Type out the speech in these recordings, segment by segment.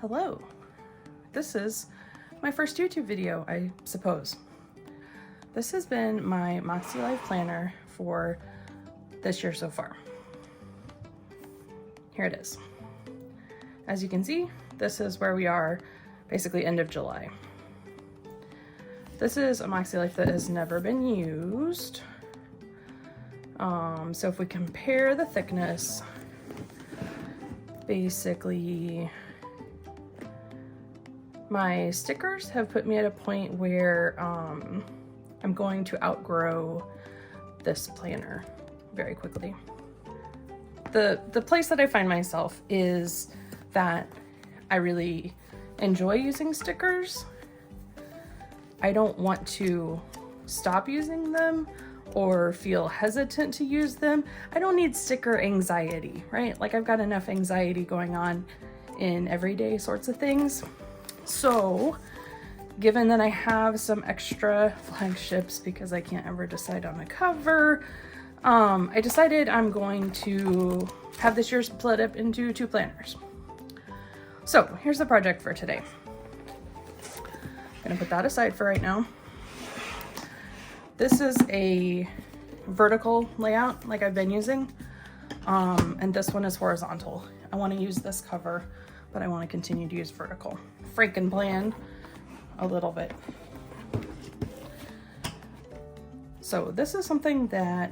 Hello. This is my first YouTube video, I suppose. This has been my Moxie Life planner for this year so far. Here it is. As you can see, this is where we are, basically end of July. This is a Moxie Life that has never been used. So if we compare the thickness, basically my stickers have put me at a point where I'm going to outgrow this planner very quickly. The place that I find myself is that I really enjoy using stickers. I don't want to stop using them or feel hesitant to use them. I don't need sticker anxiety, right? Like I've got enough anxiety going on in everyday sorts of things. So given that I have some extra flagships because I can't ever decide on a cover, I decided I'm going to have this year split up into two planners. So here's the project for today. I'm gonna put that aside for right now. This is a vertical layout like I've been using, and this one is horizontal. I want to use this cover, but I want to continue to use vertical. Freaking planned a little bit. So this is something that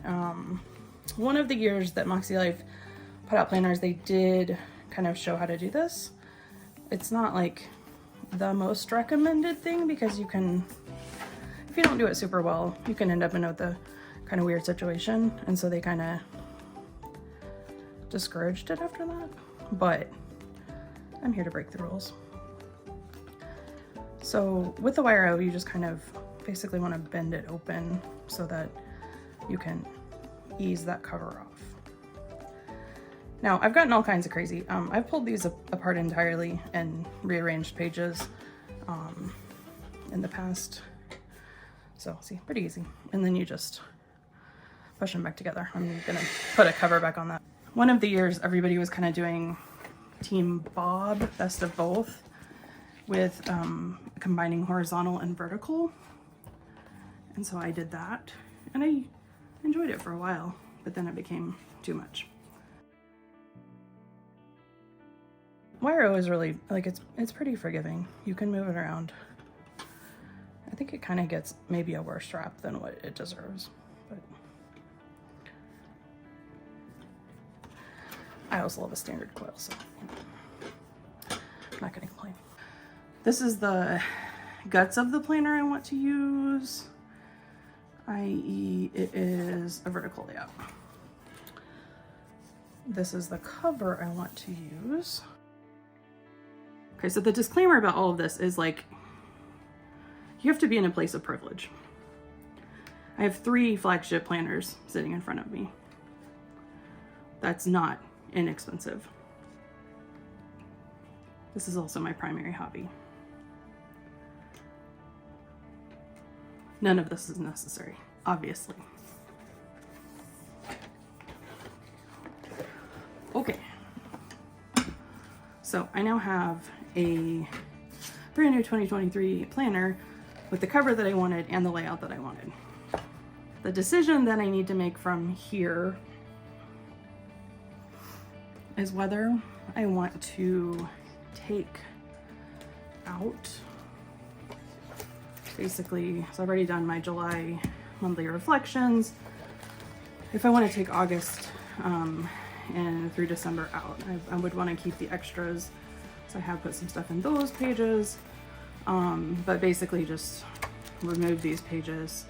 one of the years that Moxie Life put out planners, they did kind of show how to do this. It's not like the most recommended thing because you can, if you don't do it super well, you can end up in a kind of weird situation, and so they kind of discouraged it after that, but I'm here to break the rules. So with the wire, you just kind of basically want to bend it open so that you can ease that cover off. Now I've gotten all kinds of crazy. I've pulled these apart entirely and rearranged pages in the past. So see, pretty easy. And then you just push them back together. I'm gonna put a cover back on that. One of the years everybody was kind of doing Team Bob, best of both, with combining horizontal and vertical. And so I did that and I enjoyed it for a while, but then it became too much. Wire is really, like, it's pretty forgiving. You can move it around. I think it kind of gets maybe a worse rap than what it deserves, but I also love a standard coil, so I'm not gonna complain. This is the guts of the planner I want to use, i.e. it is a vertical layout. This is the cover I want to use. Okay, so the disclaimer about all of this is, like, you have to be in a place of privilege. I have 3 flagship planners sitting in front of me. That's not inexpensive. This is also my primary hobby. None of this is necessary, obviously. Okay. So I now have a brand new 2023 planner with the cover that I wanted and the layout that I wanted. The decision that I need to make from here is whether I want to take out, basically, so I've already done my July monthly reflections. If I want to take August and through December out, I would want to keep the extras. So I have put some stuff in those pages, but basically just remove these pages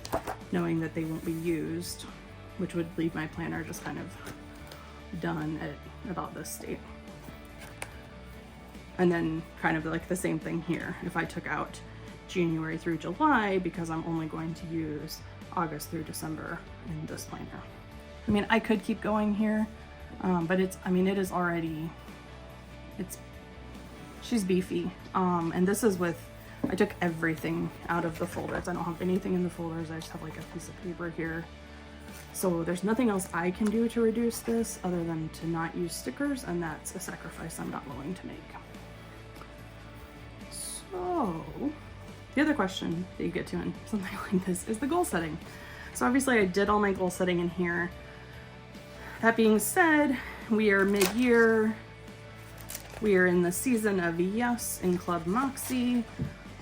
knowing that they won't be used, which would leave my planner just kind of done at about this state. And then kind of like the same thing here. If I took out January through July, because I'm only going to use August through December in this planner. I mean, I could keep going here, but it is already, she's beefy. And this is with, I took everything out of the folders. I don't have anything in the folders. I just have like a piece of paper here. So there's nothing else I can do to reduce this other than to not use stickers, and that's a sacrifice I'm not willing to make. So the other question that you get to in something like this is the goal setting. So obviously I did all my goal setting in here. That being said, we are mid-year. We are in the season of yes in Club Moxie.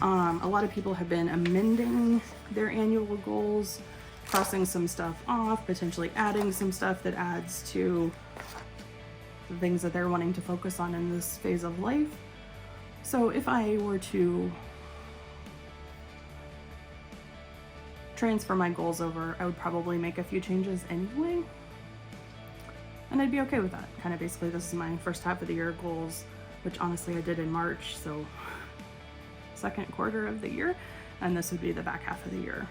A lot of people have been amending their annual goals, crossing some stuff off, potentially adding some stuff that adds to the things that they're wanting to focus on in this phase of life. So if I were to transfer my goals over, I would probably make a few changes anyway. And I'd be okay with that. Kind of basically, this is my first half of the year goals, which honestly I did in March, so second quarter of the year, and this would be the back half of the year.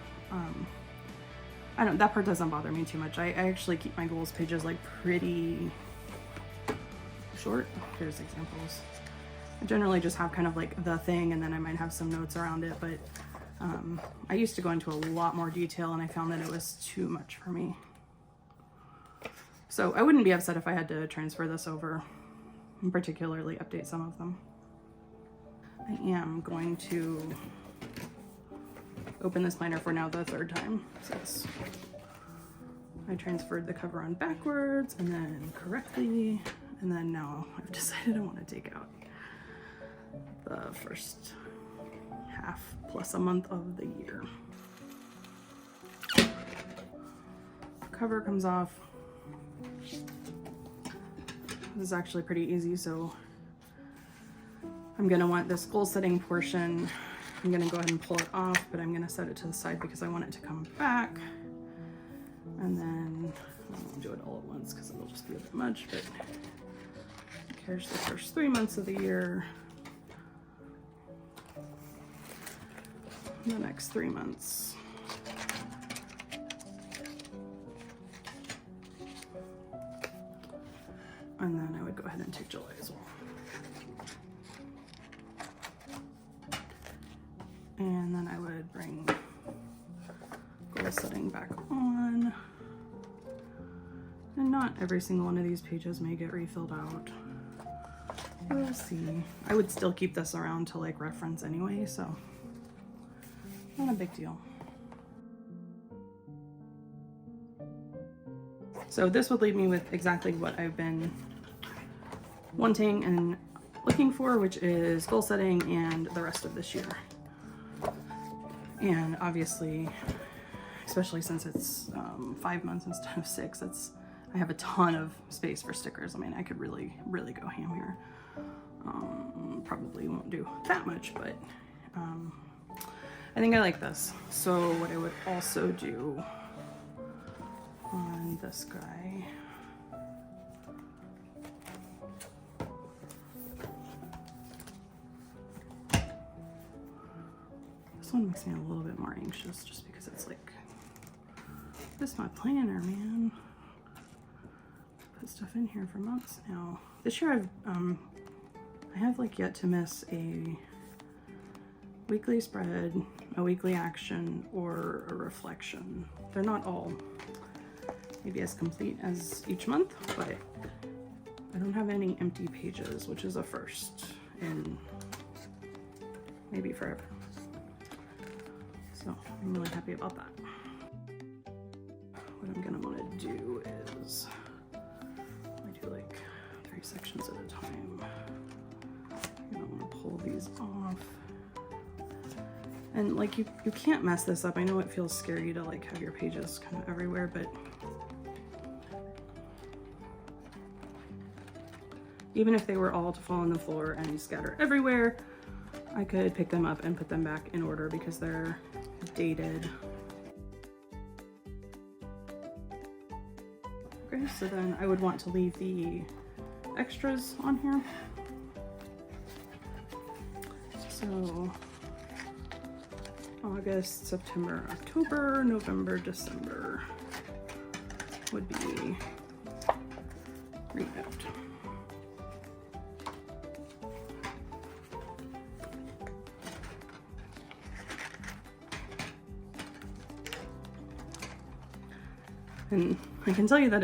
I don't, that part doesn't bother me too much. I actually keep my goals pages like pretty short. Here's examples. I generally just have kind of like the thing, and then I might have some notes around it, but I used to go into a lot more detail, and I found that it was too much for me. So I wouldn't be upset if I had to transfer this over and particularly update some of them. I am going to open this planner for now the third time, since I transferred the cover on backwards and then correctly, and then now I've decided I want to take out the first half plus a month of the year. Cover comes off. This is actually pretty easy, so I'm gonna want this goal setting portion. I'm gonna go ahead and pull it off, but I'm gonna set it to the side because I want it to come back. And then I won't do it all at once because it'll just be a bit much, but here's the first 3 months of the year. The next 3 months. And then I would go ahead and take July as well. And then I would bring goal setting back on. And not every single one of these pages may get refilled out. We'll see. I would still keep this around to like reference anyway, so not a big deal. So this would leave me with exactly what I've been wanting and looking for, which is goal setting and the rest of this year. And obviously, especially since it's 5 months instead of 6, I have a ton of space for stickers. I mean, I could really go ham here. Probably won't do that much, but I think I like this. So what I would also do on this guy, this one makes me a little bit more anxious just because it's like, this is my planner, man. Put stuff in here for months now. This year I have like yet to miss a weekly spread, a weekly action, or a reflection. They're not all maybe as complete as each month, but I don't have any empty pages, which is a first in maybe forever. So I'm really happy about that. What I'm gonna wanna do is I do like 3 sections at a time. I'm gonna wanna pull these off. And like you can't mess this up. I know it feels scary to like have your pages kind of everywhere, but even if they were all to fall on the floor and scatter everywhere, I could pick them up and put them back in order because they're dated. Okay, so then I would want to leave the extras on here. So August, September, October, November, December would be removed. And I can tell you that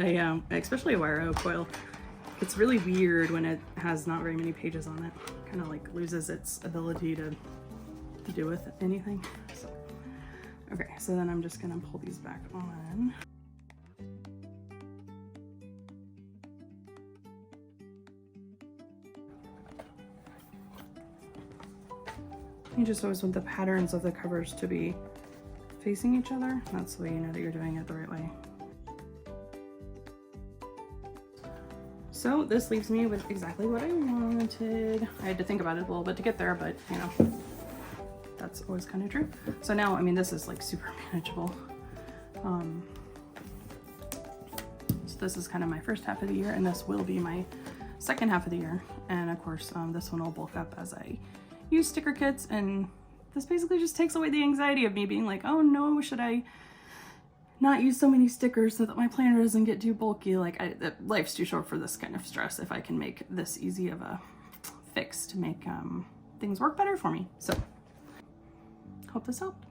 especially a wire coil, it's really weird when it has not very many pages on it. kind of like loses its ability to do with anything. So, okay, so then I'm just gonna pull these back on. You just always want the patterns of the covers to be facing each other. That's the way you know that you're doing it the right way. So this leaves me with exactly what I wanted. I had to think about it a little bit to get there, but you know, that's always kind of true. So now, I mean, this is like super manageable. So this is kind of my first half of the year, and this will be my second half of the year. And of course, this one will bulk up as I use sticker kits, and this basically just takes away the anxiety of me being like, oh no, should I not use so many stickers so that my planner doesn't get too bulky? Like, life's too short for this kind of stress if I can make this easy of a fix to make things work better for me. So, hope this helped.